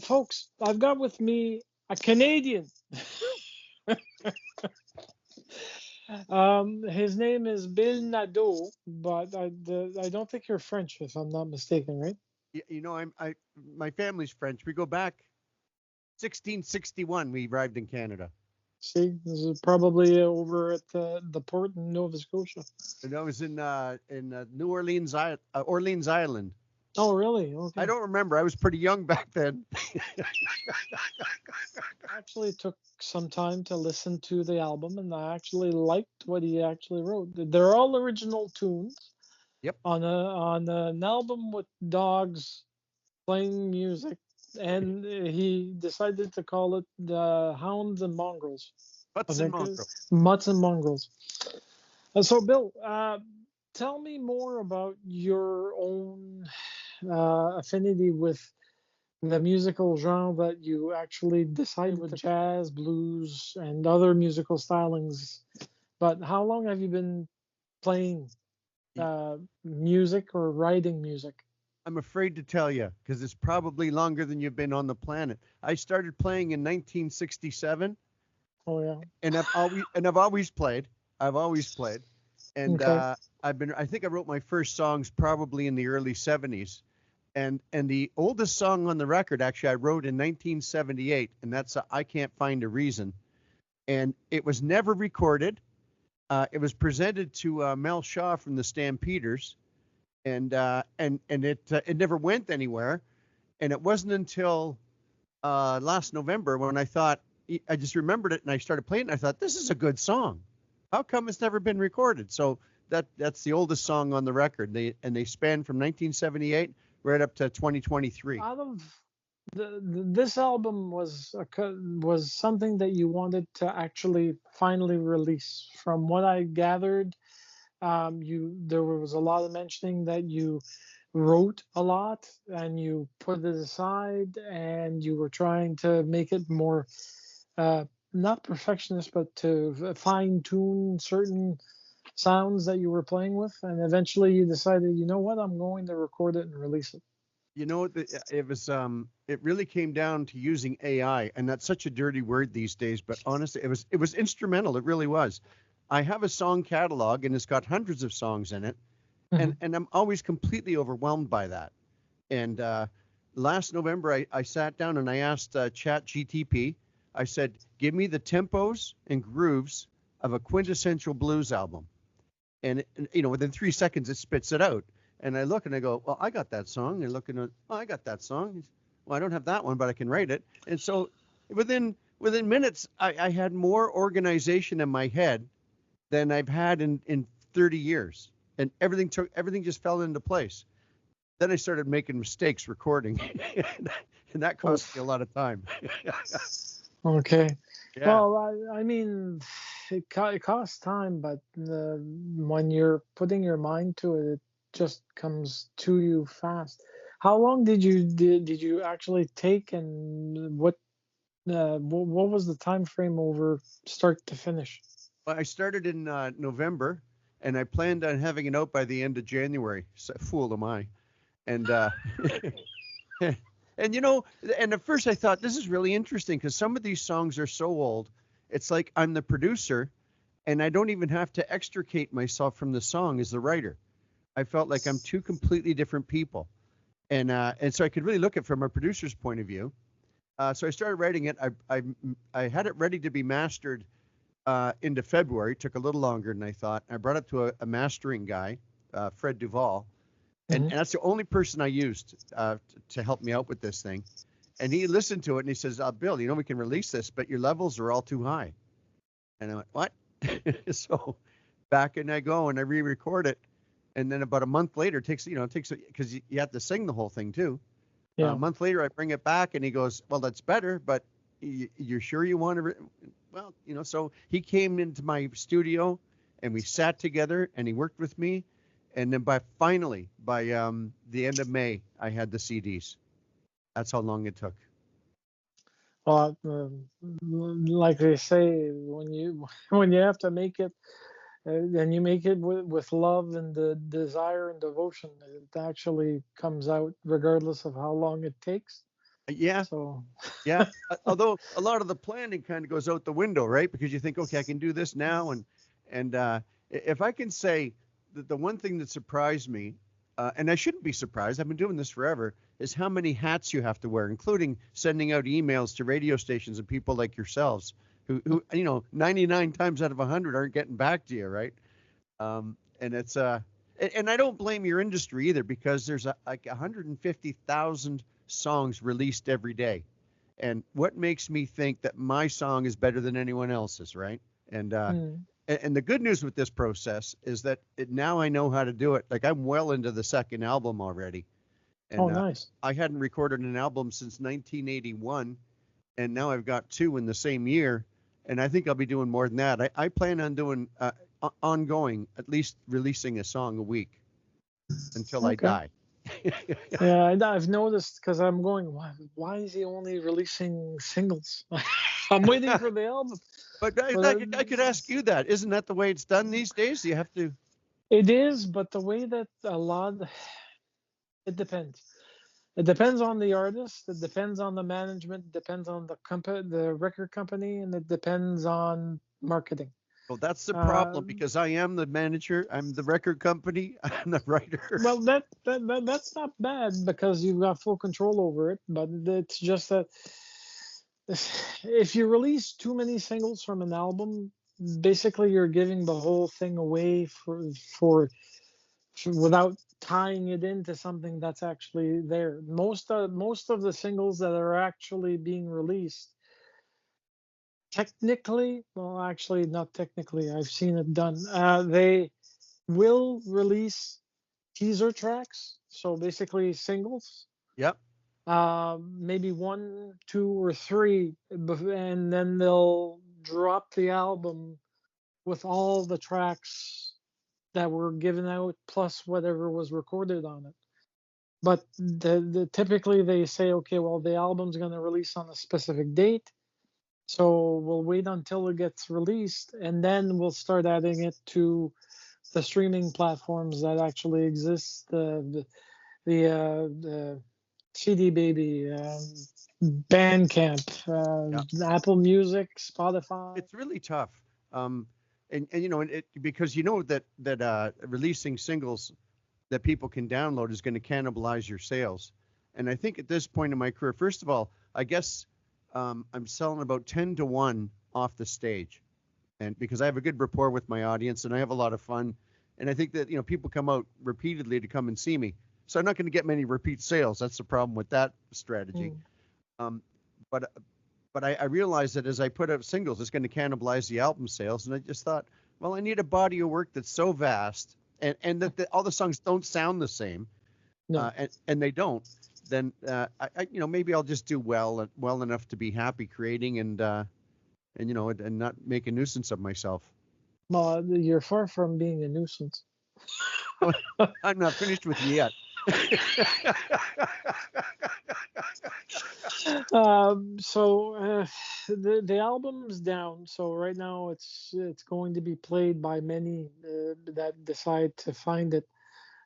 Folks, I've got with me a Canadian. His name is Bill Nadeau, but I don't think you're French, if I'm not mistaken, right? My family's French. We go back 1661. We arrived in Canada. See, this is probably over at the port in Nova Scotia. And I was in New Orleans, Orleans Island. Oh, really? I Okay. don't remember. I was pretty young back then. Actually took some time to listen to the album, and I actually liked what he actually wrote. They're all original tunes Yep. on an album with dogs playing music, and he decided to call it the Hounds and Mongrels. I Butts and think mongrels. Mutts and Mongrels. So, Bill, tell me more about your own affinity with the musical genre that you actually decided with jazz, blues, and other musical stylings. But how long have you been playing music or writing music? I'm afraid to tell you because it's probably longer than you've been on the planet. I started playing in 1967, Oh yeah. and I've always played. I've always played, and Okay. I think I wrote my first songs probably in the early 70s, and the oldest song on the record actually I wrote in 1978, and that's I Can't Find a Reason, and it was never recorded. It was presented to Mel Shaw from the Stampeders, and it never went anywhere. And it wasn't until last November when I just remembered it and I started playing it. And I thought, this is a good song. How come it's never been recorded? So that's the oldest song on the record. They span from 1978 right up to 2023. Out of this album was something that you wanted to actually finally release. From what I gathered, you there was a lot of mentioning that you wrote a lot and you put it aside and you were trying to make it more uh, not perfectionist, but to fine tune certain sounds that you were playing with, and eventually you decided, you know what, I'm going to record it and release it. It really came down to using AI, and that's such a dirty word these days, but honestly it was instrumental. It really was. I have a song catalog and it's got hundreds of songs in it, and Mhm. and I'm always completely overwhelmed by that. And last November, I sat down and I asked Chat GTP. I said, "Give me the tempos and grooves of a quintessential blues album." And within 3 seconds, it spits it out. And I look and I go, "Well, I got that song." And looking at, "Oh, I got that song." Well, I don't have that one, but I can write it. And so within minutes, I had more organization in my head than I've had in 30 years, and everything just fell into place. Then I started making mistakes recording, and that cost me a Oof. lot of time. Okay. Yeah. Well, I mean, it costs time, but when you're putting your mind to it, it just comes to you fast. How long did you actually take, and what was the time frame over start to finish? Well, I started in November, and I planned on having it out by the end of January. So, fool am I. And and you know, and at first I thought this is really interesting because some of these songs are so old. It's like I'm the producer, and I don't even have to extricate myself from the song as the writer. I felt like I'm two completely different people, and so I could really look at it from a producer's point of view. So I started writing it. I had it ready to be mastered into February. It took a little longer than I thought. I brought it to a mastering guy, Fred Duvall, and, Hmm. and that's the only person I used to help me out with this thing. And he listened to it and he says, "Bill, we can release this, but your levels are all too high." And I went, "What?" So back and I go and I re-record it, and then about a month later, it takes because you have to sing the whole thing too. A Yeah. month later, I bring it back and he goes, "Well, that's better, but you're sure you want to?" Well, so he came into my studio and we sat together and he worked with me. And then by the end of May, I had the CDs. That's how long it took. Well, like they say, when you when you have to make it, and you make it with love and the desire and devotion, it actually comes out regardless of how long it takes. Yeah, So yeah. Although a lot of the planning kind of goes out the window, right? Because you think, okay, I can do this now, and if I can say that the one thing that surprised me, and I shouldn't be surprised, I've been doing this forever, is how many hats you have to wear, including sending out emails to radio stations and people like yourselves, who 99 times out of 100 aren't getting back to you, right? And it's and I don't blame your industry either, because there's like 150,000 songs released every day. And what makes me think that my song is better than anyone else's, right? And mm. and the good news with this process is that now I know how to do it. Like, I'm well into the second album already, Oh, and nice. I hadn't recorded an album since 1981, and now I've got two in the same year, and I think I'll be doing more than that. I plan on doing ongoing, at least releasing a song a week until I Okay. die. Yeah, I've noticed because I'm going, why is he only releasing singles? I'm waiting for the album. But But I could ask you that. Isn't that the way it's done these days? You have to. it is, but the way that it depends. It depends on the artist. It depends on the management. It depends on the record company, and it depends on marketing. Well, that's the problem, Um, because I am the manager. I'm the record company. I'm the writer. well, that's not bad because you've got full control over it. But it's just that if you release too many singles from an album, basically you're giving the whole thing away without tying it into something that's actually there. Most of the singles that are actually being released, technically, well, actually not technically, I've seen it done. They will release teaser tracks, so basically singles, Yep. maybe one, two, or three, and then they'll drop the album with all the tracks that were given out plus whatever was recorded on it. But typically they say, okay, well, the album's going to release on a specific date, so we'll wait until it gets released, and then we'll start adding it to the streaming platforms that actually exist, the CD Baby, Bandcamp, Yep. Apple Music, Spotify. It's really tough. Um, and because that releasing singles that people can download is going to cannibalize your sales. And I think at this point in my career, first of all, I guess I'm selling about 10 to 1 off the stage. And because I have a good rapport with my audience and I have a lot of fun. And I think that, people come out repeatedly to come and see me. So I'm not going to get many repeat sales. That's the problem with that strategy. Mm. Um, but but I realized that as I put out singles, it's going to cannibalize the album sales. And I just thought, well, I need a body of work that's so vast, and that all the songs don't sound the same, No. and they don't. Then maybe I'll just do well enough to be happy creating, and not make a nuisance of myself. Well, you're far from being a nuisance. I'm not finished with you yet. So the album's down. So right now it's going to be played by many that decide to find it,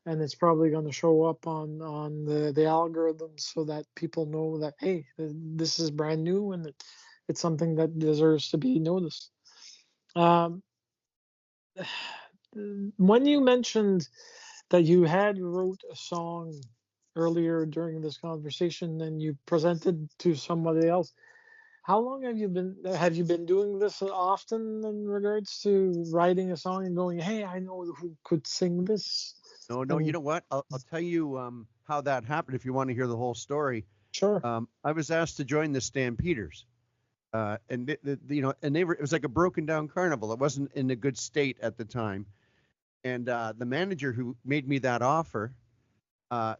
and it's probably going to show up on the algorithms so that people know that, hey, this is brand new, and it's something that deserves to be noticed. Um, when you mentioned that you had wrote a song earlier during this conversation and you presented to somebody else, how long have you been doing this often in regards to writing a song and going, hey, I know who could sing this? No, no, you And know what? I'll tell you how that happened if you want to hear the whole story. sure. I was asked to join the Stampeders. And and it was like a broken down carnival. It wasn't in a good state at the time. And the manager who made me that offer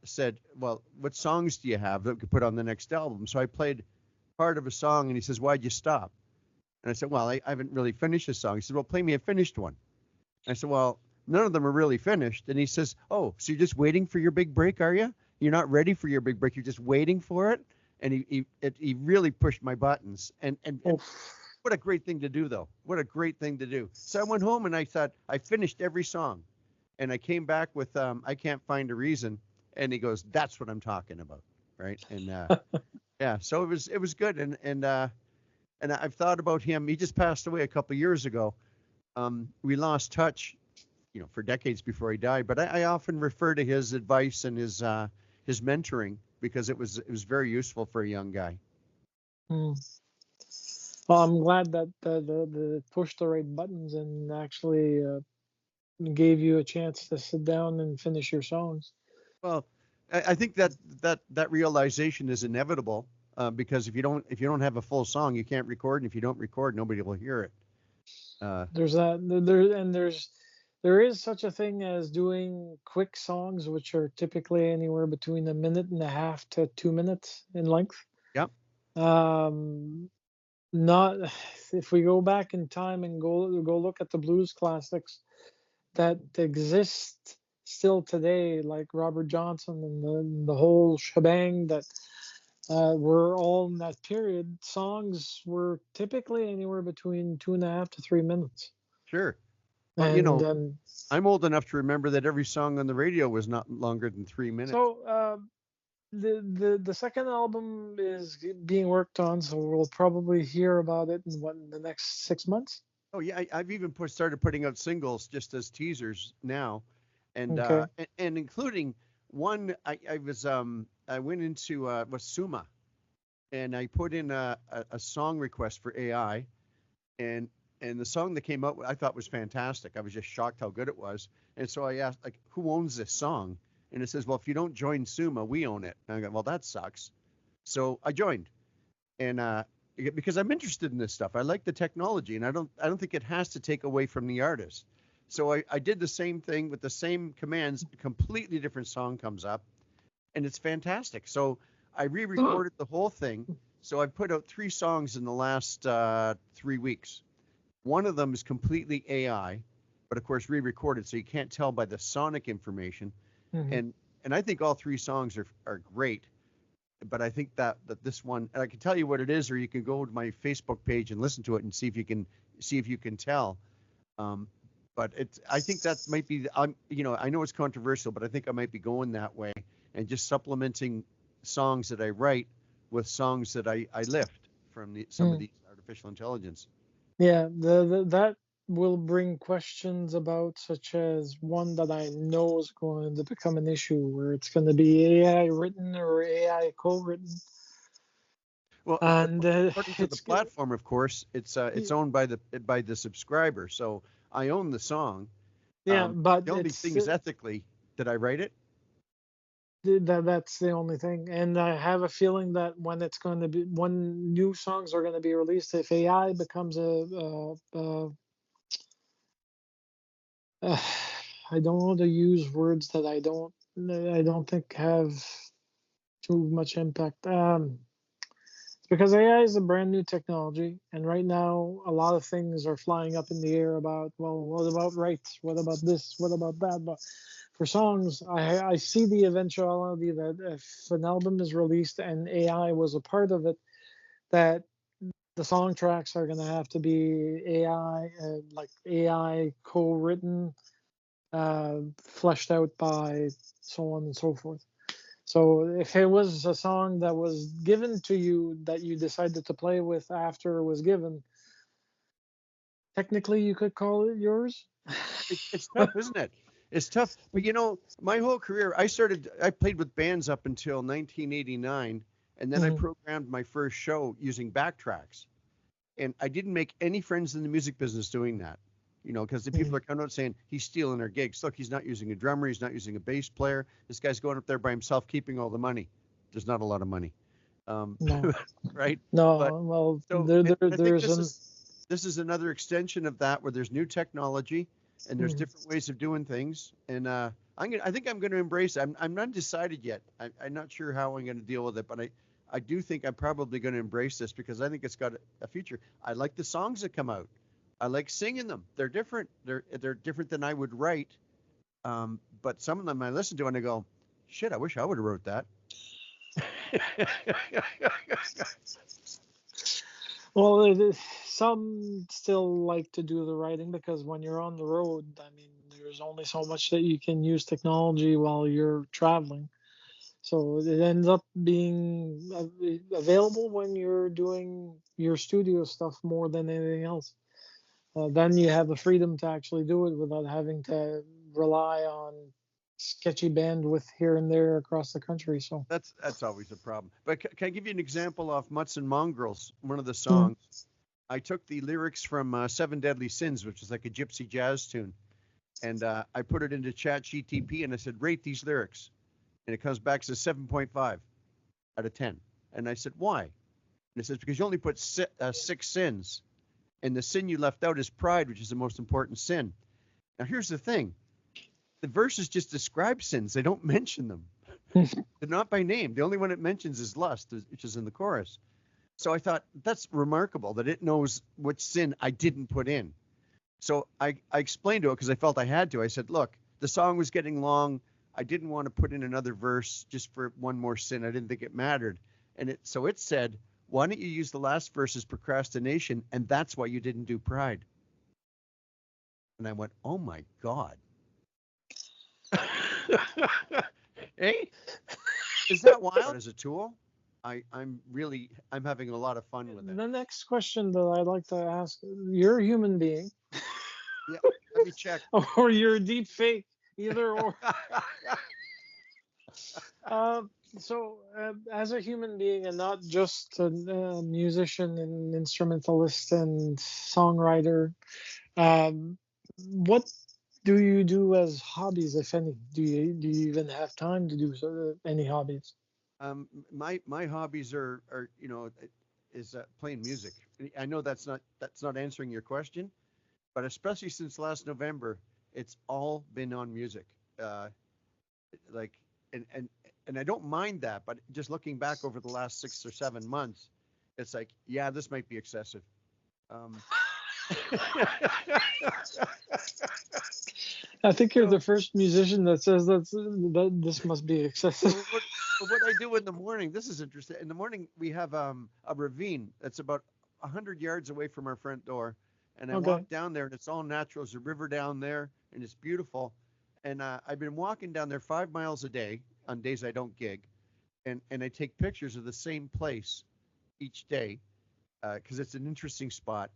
said, "Well, what songs do you have that we could put on the next album?" So I played part of a song, and he says, "Why'd you stop?" And I said, "Well, I haven't really finished a song." He said, "Well, play me a finished one." I said, "Well, none of them are really finished." And he says, "Oh, so you're just waiting for your big break, are you? You're not ready for your big break. You're just waiting for it." And he really pushed my buttons. And Oh, what a great thing to do, though. What a great thing to do. So I went home and I thought I finished every song, and I came back with "I Can't Find a Reason," and he goes, "That's what I'm talking about." right? And yeah, so it was good, and I've thought about him. He just passed away a couple of years ago. We lost touch, for decades before he died. But I often refer to his advice and his mentoring because it was very useful for a young guy. Hmm. Well, I'm glad that the pushed the right buttons and actually gave you a chance to sit down and finish your songs. Well, I think that realization is inevitable because if you don't have a full song, you can't record, and if you don't record, nobody will hear it. Uh, There's that there and there is such a thing as doing quick songs, which are typically anywhere between a minute and a half to 2 minutes in length. yeah, Um, not if we go back in time and go look at the blues classics that exist still today, like Robert Johnson and the whole shebang that were all in that period. Songs were typically anywhere between 2.5 to 3 minutes, sure. Well, and I'm old enough to remember that every song on the radio was not longer than 3 minutes. so the second album is being worked on, so we'll probably hear about it in the next 6 months. Oh yeah, I've even started putting out singles just as teasers now, Okay. and including one. I went into was Suma, and I put in a song request for AI, and the song that came out I thought was fantastic. I was just shocked how good it was, and so I asked like, who owns this song? And it says, well, if you don't join Suma, we own it. And I go, well, that sucks. So I joined, and because I'm interested in this stuff. I like the technology, and I don't think it has to take away from the artist. So I did the same thing with the same commands. A completely different song comes up, and it's fantastic. So I re-recorded the whole thing. So I put out 3 songs in the last 3 weeks. One of them is completely AI, but of course re-recorded, so you can't tell by the sonic information. Mhm. And I think all 3 songs are great, but I think that this one, and I can tell you what it is, or you can go to my Facebook page and listen to it and see if you can tell. Um, but I think that might be. I know it's controversial, but I think I might be going that way and just supplementing songs that I write with songs that I lift from some of Mm. these artificial intelligence. Yeah, that will bring questions about such as one that I know is going to become an issue where it's going to be AI written or AI co-written, Well, and according to the it's platform, of course, it's owned by the subscriber. So I own the song. yeah, but The only thing is ethically, did I write it? that's the only thing. And I have a feeling that when new songs are going to be released, if AI becomes uh, I don't want to use words that I don't think have too much impact. It's because AI is a brand new technology, and right now a lot of things are flying up in the air about, well, what about rights? What about this? What about that? But for songs, I see the eventuality that if an album is released and AI was a part of it, that the song tracks are going to have to be AI, like AI co-written, fleshed out by so on and so forth. So if it was a song that was given to you that you decided to play with after it was given, technically you could call it yours. It's tough, isn't it? It's tough. But my whole career, I played with bands up until 1989, and then I Mhm. programmed my first show using backtracks. And I didn't make any friends in the music business doing that. Because the people Mhm. are coming out saying he's stealing our gigs. Look, he's not using a drummer, he's not using a bass player. This guy's going up there by himself, keeping all the money. There's not a lot of money, No, right? But no. Well, so, and I think there's this an. is this is another extension of that, where there's new technology and there's Mhm. different ways of doing things. And I think I'm going to embrace it. I'm not decided yet. I'm not sure how I'm going to deal with it, but I do think I'm probably going to embrace this because I think it's got a future. I like the songs that come out. I like singing them. They're different. They're different than I would write. But some of them I listen to and I go, shit, I wish I would have wrote that. Well, some still like to do the writing because when you're on the road, I mean, there's only so much that you can use technology while you're traveling. So it ends up being available when you're doing your studio stuff more than anything else. Then you have the freedom to actually do it without having to rely on sketchy bandwidth here and there across the country. So, That's always a problem. But can I give you an example off Mutts and Mongrels? One of the mm, songs. I took the lyrics from Seven Deadly Sins, which is like a gypsy jazz tune, and I put it into Chat GTP and I said, rate these lyrics. And it comes back as 7.5 out of 10. And I said, why? And it says, because you only put six sins. And the sin you left out is pride, which is the most important sin. Now, here's the thing. The verses just describe sins. They don't mention them. They're not by name. The only one it mentions is lust, which is in the chorus. So I thought, that's remarkable that it knows which sin I didn't put in. So I explained to it because I felt I had to. I said, look, the song was getting long. I didn't want to put in another verse just for one more sin. I didn't think it mattered. And so it said, why don't you use the last verse as procrastination? And that's why you didn't do pride. And I went, oh my God. Hey, is that wild? As a tool, I'm having a lot of fun with it. the next question that I'd like to ask, you're a human being, Yeah, let me check. or you're a deep fake, either or. Uh, so, as a human being and not just a musician and instrumentalist and songwriter, what do you do as hobbies, if any? Do you even have time to do any hobbies? My hobbies are is playing music. I know that's not answering your question, but especially since last November, it's all been on music. Like and and I don't mind that, but just looking back over the last 6 or 7 months, it's like, yeah, this might be excessive. Um, I think you're so, the first musician that says that this must be excessive. so what I do in the morning, this is interesting. In the morning, we have a ravine that's about 100 yards away from our front door. And I Okay. walk down there, and it's all natural. There's a river down there, and it's beautiful. And I've been walking down there 5 miles a day on days I don't gig. And I take pictures of the same place each day because it's an interesting spot.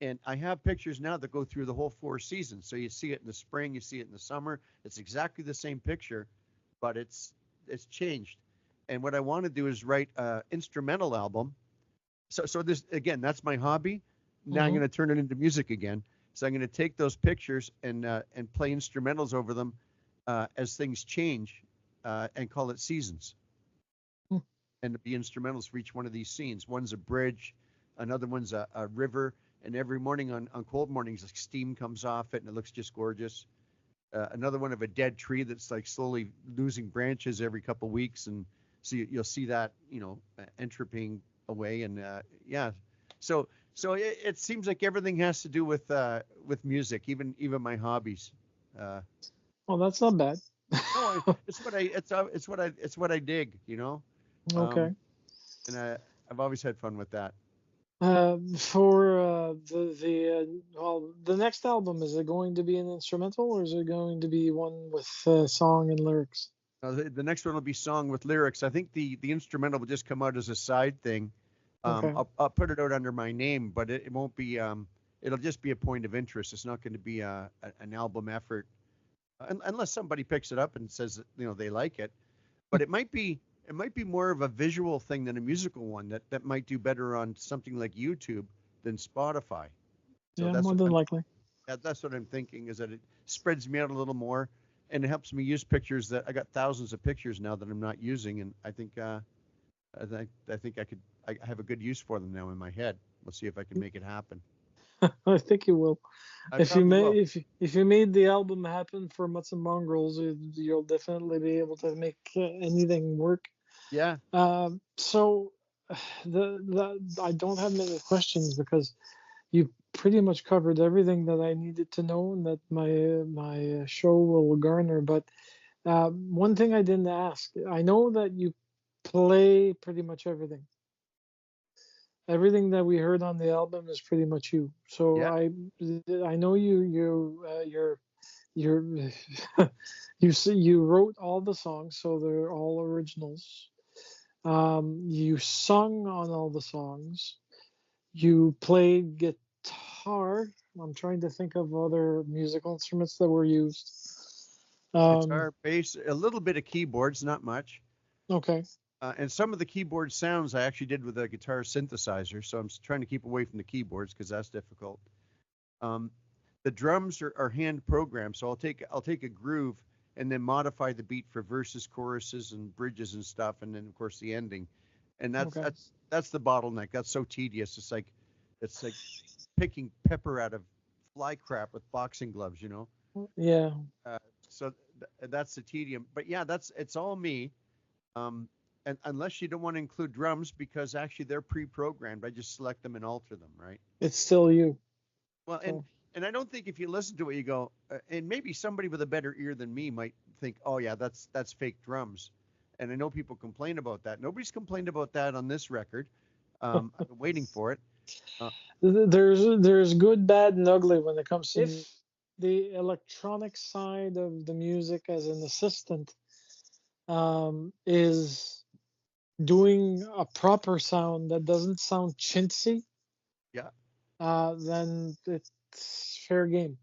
And I have pictures now that go through the whole 4 seasons. So you see it in the spring, you see it in the summer. It's exactly the same picture, but it's changed. And what I want to do is write an instrumental album. So this again, that's my hobby. Now I'm Hmm. going to turn it into music again. So I'm going to take those pictures and play instrumentals over them as things change and call it seasons. And the instrumentals for each one of these scenes. One's a bridge, another one's a river, and every morning on cold mornings, like steam comes off it, and it looks just gorgeous. Another one of a dead tree that's like slowly losing branches every couple of weeks, and so you'll see that entropying away, and yeah. So it seems like everything has to do with music, even my hobbies. Uh, Well, that's not bad. no, it's what I dig, Okay. um, and I've always had fun with that. For the next album, is it going to be an instrumental or is it going to be one with song and lyrics? The next one will be song with lyrics. I think the instrumental will just come out as a side thing. Okay. I'll put it out under my name, but it won't be. It'll just be a point of interest. It's not going to be an album effort, unless somebody picks it up and says they like it. But it might be more of a visual thing than a musical one that might do better on something like YouTube than Spotify. So Yeah, more than likely. that's what I'm thinking, is that it spreads me out a little more, and it helps me use pictures that I got thousands of pictures now that I'm not using, and I think I have a good use for them now in my head. We'll see if I can make it happen. I think you will. I If you probably will. if you made the album happen for Mutts and Mongrels, you'll definitely be able to make anything work. Yeah. So the I don't have many questions because you pretty much covered everything that I needed to know and that my show will garner. But one thing I didn't ask, I know that you play pretty much everything. Everything that we heard on the album is pretty much you. So Yeah. I know you're you wrote all the songs, so they're all originals. You sung on all the songs. You played guitar. I'm trying to think of other musical instruments that were used. Um, Guitar, bass, a little bit of keyboards, not much. okay, And some of the keyboard sounds I actually did with a guitar synthesizer, so I'm trying to keep away from the keyboards because that's difficult. Um, the drums are hand programmed, so I'll take a groove and then modify the beat for verses, choruses, and bridges and stuff, and then of course the ending. And that's okay, that's that's the bottleneck. That's so tedious. It's like picking pepper out of fly crap with boxing gloves, you know. yeah. So that's the tedium. But yeah, it's all me. Um, and unless you don't want to include drums because actually they're pre-programmed, I just select them and alter them, right? It's still you. Well, and So and I don't think if you listen to it, you go, and maybe somebody with a better ear than me might think, oh yeah, that's fake drums. And I know people complain about that. Nobody's complained about that on this record. I've been waiting for it. Uh, there's good, bad, and ugly when it comes to if the electronic side of the music as an assistant is doing a proper sound that doesn't sound chintzy, yeah, then it's fair game.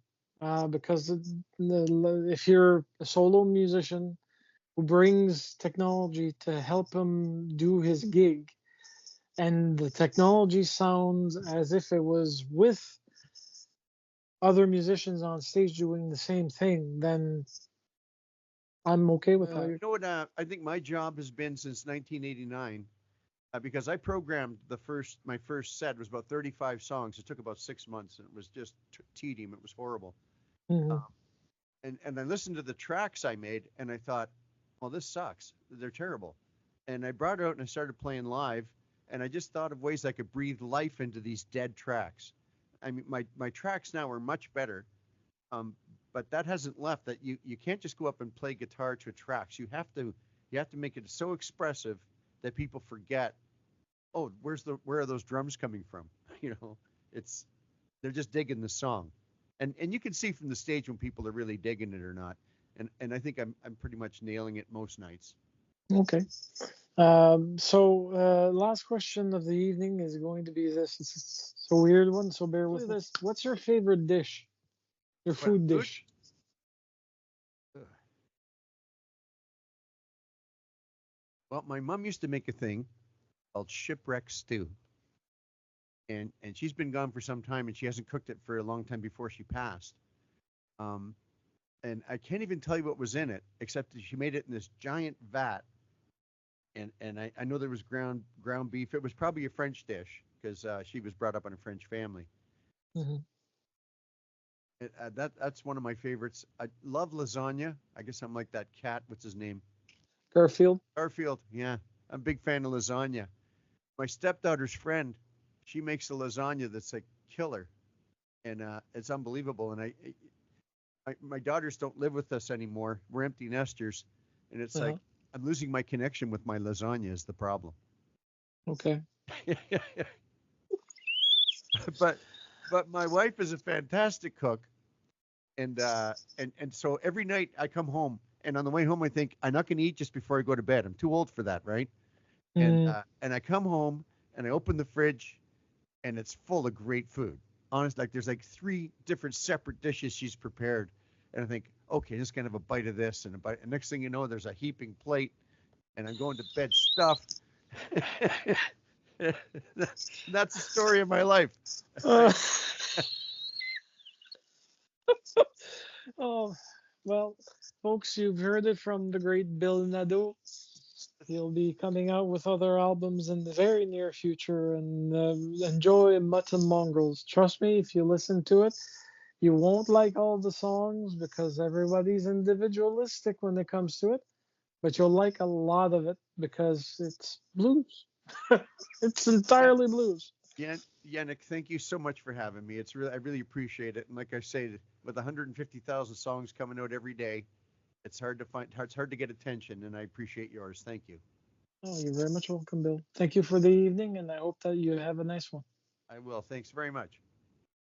Because if you're a solo musician who brings technology to help him do his gig, and the technology sounds as if it was with other musicians on stage doing the same thing, then I'm okay with that. you know what? I think my job has been since 1989 because I programmed my first set was about 35 songs. It took about 6 months, and it was just tedium. It was horrible. Hmm. And I listened to the tracks I made, and I thought, well, this sucks. They're terrible. And I brought it out and I started playing live, and I just thought of ways I could breathe life into these dead tracks. I mean, my tracks now are much better, um, but that hasn't left. That you can't just go up and play guitar to tracks. You have to make it so expressive that people forget. Oh, where are those drums coming from? You know, it's they're just digging the song, and you can see from the stage when people are really digging it or not. And I think I'm pretty much nailing it most nights. Okay. So last question of the evening is going to be this. It's a weird one, so bear with me. This. What's your favorite dish? Your What food food? dish? Well, my mom used to make a thing called shipwreck stew, and she's been gone for some time, and she hasn't cooked it for a long time before she passed. Um, and I can't even tell you what was in it, except that she made it in this giant vat. And I know there was ground beef. It was probably a French dish because she was brought up in a French family. Hmm. That's one of my favorites. I love lasagna. I guess I'm like that cat. What's his name? Garfield. Garfield. Yeah, I'm a big fan of lasagna. My stepdaughter's friend, she makes a lasagna that's like killer, and it's unbelievable. And my daughters don't live with us anymore. We're empty nesters, and it's like Uh-huh. I'm losing my connection with my lasagna is the problem. Okay. but but my wife is a fantastic cook, and so every night I come home, and on the way home I think I'm not going to eat just before I go to bed. I'm too old for that, right? Mm. And I come home and I open the fridge and it's full of great food. Honest, like there's like three different separate dishes she's prepared, and I think, okay, just kind of a bite of this and a bite. And next thing you know, there's a heaping plate, and I'm going to bed stuffed. That's the story of my life. Uh, oh, well, folks, you've heard it from the great Bill Nadeau. He'll be coming out with other albums in the very near future, and enjoy Mutton Mongrels. Trust me, if you listen to it, you won't like all the songs because everybody's individualistic when it comes to it, but you'll like a lot of it because it's blues. It's Yeah, entirely blues. yeah, Yannick, thank you so much for having me. I really appreciate it. And like I say, with 150,000 songs coming out every day, it's hard to get attention, and I appreciate yours. Thank you. Oh, you're very much welcome, Bill. Thank you for the evening, and I hope that you have a nice one. I will. Thanks very much.